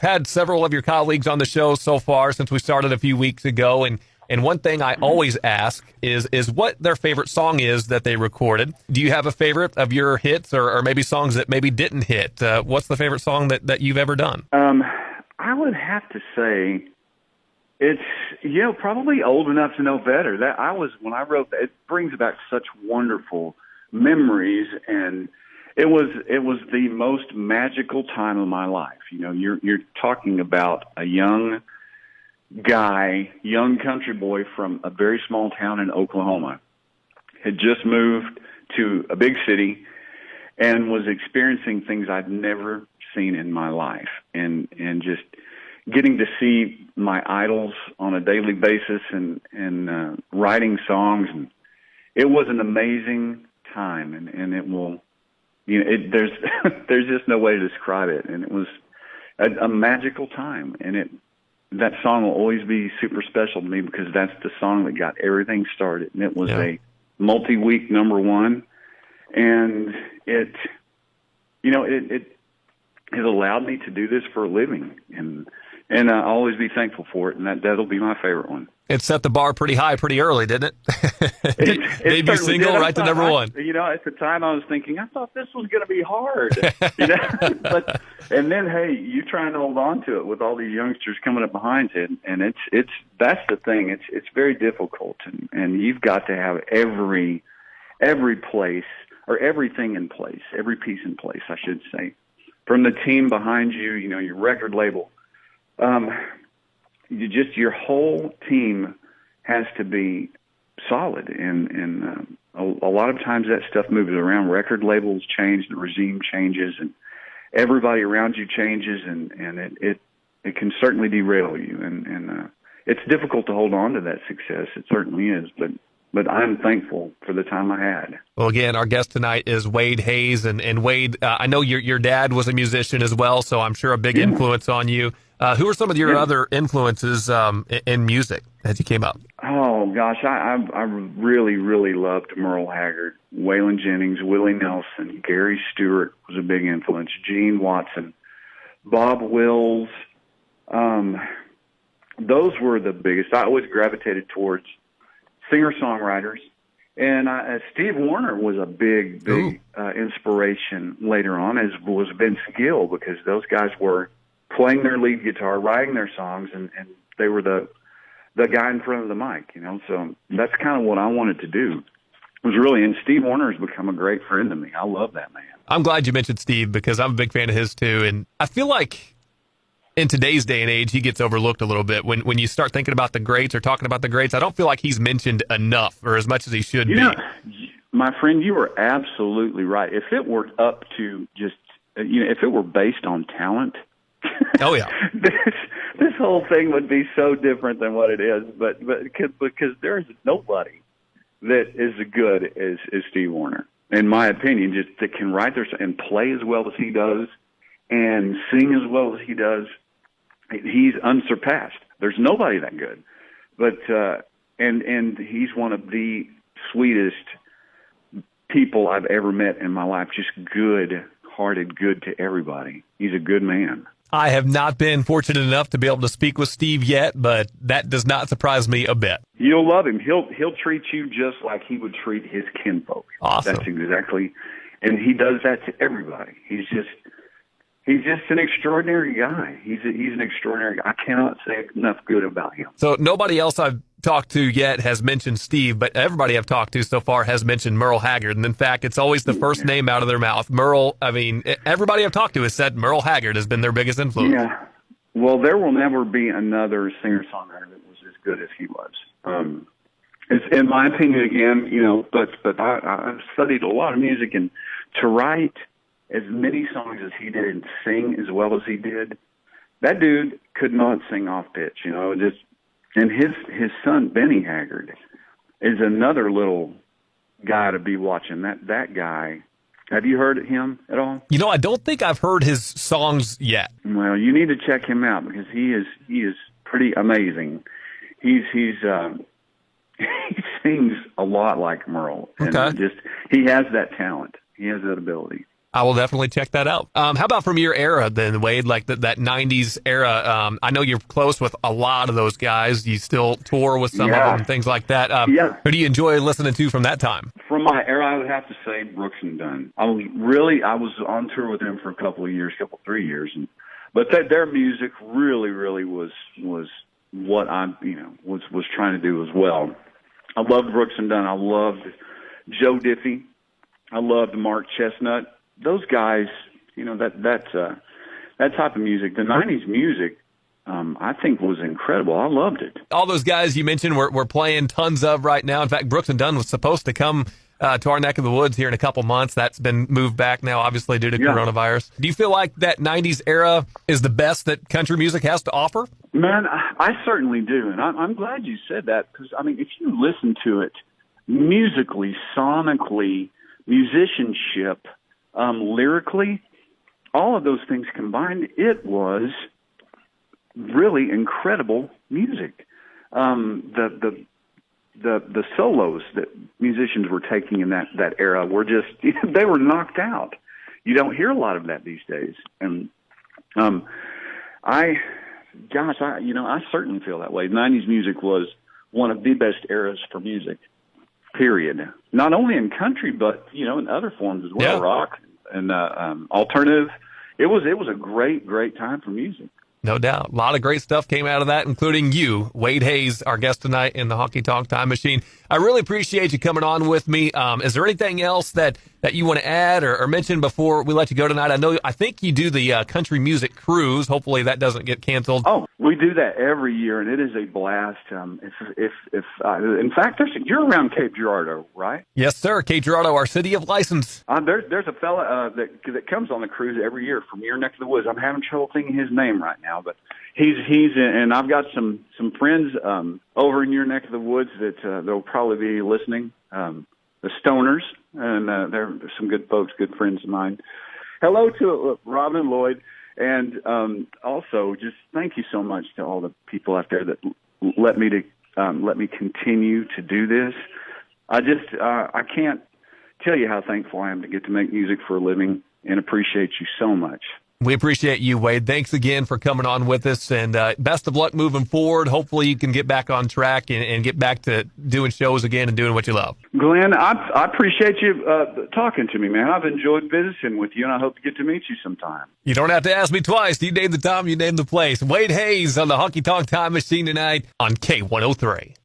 had several of your colleagues on the show so far since we started a few weeks ago, and one thing I always ask is what their favorite song is that they recorded. Do you have a favorite of your hits or maybe songs that maybe didn't hit? What's the favorite song that you've ever done? I would have to say it's, probably Old Enough to Know Better. When I wrote that, it brings back such wonderful memories, and it was the most magical time of my life. You're talking about a young country boy from a very small town in Oklahoma, had just moved to a big city and was experiencing things I'd never seen in my life, and just getting to see my idols on a daily basis and writing songs. And it was an amazing time, and it will, there's there's just no way to describe it. And it was a magical time, and that song will always be super special to me because that's the song that got everything started. And it was a multi-week number one, and it has allowed me to do this for a living, and I'll always be thankful for it, and that'll be my favorite one. It set the bar pretty high pretty early, didn't it? Debut single, right to number one. At the time I was thinking, I thought this was going to be hard. And then, hey, you try and hold on to it with all these youngsters coming up behind it, and that's the thing. It's very difficult, and you've got to have every place, or everything in place, every piece in place, I should say, from the team behind you, your record label. Your whole team has to be solid, and a lot of times that stuff moves around. Record labels change, the regime changes, and everybody around you changes, and it can certainly derail you, and it's difficult to hold on to that success. It certainly is, but I'm thankful for the time I had. Well, again, our guest tonight is Wade Hayes, and Wade, I know your dad was a musician as well, so I'm sure a big influence on you. Who are some of your other influences in music as you came up? Oh, gosh, I really, really loved Merle Haggard, Waylon Jennings, Willie Nelson, Gary Stewart was a big influence, Gene Watson, Bob Wills. Those were the biggest. I always gravitated towards singer-songwriters. And Steve Wariner was a big inspiration later on, as was Vince Gill, because those guys were playing their lead guitar, writing their songs, and they were the guy in front of the mic, So that's kind of what I wanted to do. It was really, and Steve Wariner has become a great friend to me. I love that man. I'm glad you mentioned Steve because I'm a big fan of his too, and I feel like in today's day and age, he gets overlooked a little bit. When you start thinking about the greats or talking about the greats, I don't feel like he's mentioned enough or as much as he should be. My friend, you are absolutely right. If it were up to just, if it were based on talent, oh yeah, this whole thing would be so different than what it is. But because there is nobody that is as good as Steve Wariner, in my opinion, just that can write and play as well as he does and sing as well as he does. He's unsurpassed. There's nobody that good. But and he's one of the sweetest people I've ever met in my life. Just good-hearted, good to everybody. He's a good man. I have not been fortunate enough to be able to speak with Steve yet, but that does not surprise me a bit. You'll love him. He'll treat you just like he would treat his kinfolk. Awesome. That's exactly, and he does that to everybody. He's just an extraordinary guy. He's an extraordinary guy. I cannot say enough good about him. So nobody else I've talked to yet has mentioned Steve, but everybody I've talked to so far has mentioned Merle Haggard. And in fact, it's always the first name out of their mouth. Merle, everybody I've talked to has said Merle Haggard has been their biggest influence. Yeah. Well, there will never be another singer-songwriter that was as good as he was. It's, in my opinion, again, but I've studied a lot of music, and to write as many songs as he did and sing as well as he did, that dude could not sing off pitch, and his son, Benny Haggard, is another little guy to be watching. That guy, have you heard him at all? I don't think I've heard his songs yet. Well, you need to check him out because he is pretty amazing. He sings a lot like Merle. Okay. And he has that talent. He has that ability. I will definitely check that out. How about from your era then, Wade, like that 90s era? I know you're close with a lot of those guys. You still tour with some of them and things like that. Who do you enjoy listening to from that time? From my era, I would have to say Brooks and Dunn. I was on tour with them for a couple of years, 3 years, but their music really was what I was trying to do as well. I loved Brooks and Dunn. I loved Joe Diffie. I loved Mark Chestnut. Those guys, that type of music, the 90s music, I think was incredible. I loved it. All those guys you mentioned we're playing tons of right now. In fact, Brooks and Dunn was supposed to come to our neck of the woods here in a couple months. That's been moved back now, obviously, due to coronavirus. Do you feel like that 90s era is the best that country music has to offer? Man, I certainly do. And I'm glad you said that because, if you listen to it musically, sonically, musicianship, lyrically, all of those things combined, it was really incredible music. The solos that musicians were taking in that era were just, they were knocked out. You don't hear a lot of that these days. And, I certainly feel that way. 90s music was one of the best eras for music, period. Not only in country, but, in other forms as well, rock and, alternative. It was a great time for music. No doubt. A lot of great stuff came out of that, including you, Wade Hayes, our guest tonight in the Honky Tonk Time Machine. I really appreciate you coming on with me. Is there anything else that you want to add or mention before we let you go tonight? I think you do the country music cruise. Hopefully that doesn't get canceled. Oh, we do that every year, and it is a blast. In fact, you're around Cape Girardeau, right? Yes, sir. Cape Girardeau, our city of license. There's a fella that comes on the cruise every year from your neck of the woods. I'm having trouble thinking his name right now, but he's and I've got some friends over in your neck of the woods that they'll probably be listening. The Stoners, and they're some good folks, good friends of mine. Hello to Robin and Lloyd, and also just thank you so much to all the people out there that let me continue to do this. I can't tell you how thankful I am to get to make music for a living, and appreciate you so much. We appreciate you, Wade. Thanks again for coming on with us, and best of luck moving forward. Hopefully you can get back on track and get back to doing shows again and doing what you love. Glenn, I appreciate you talking to me, man. I've enjoyed visiting with you, and I hope to get to meet you sometime. You don't have to ask me twice. You name the time, you name the place. Wade Hayes on the Honky Tonk Time Machine tonight on K103.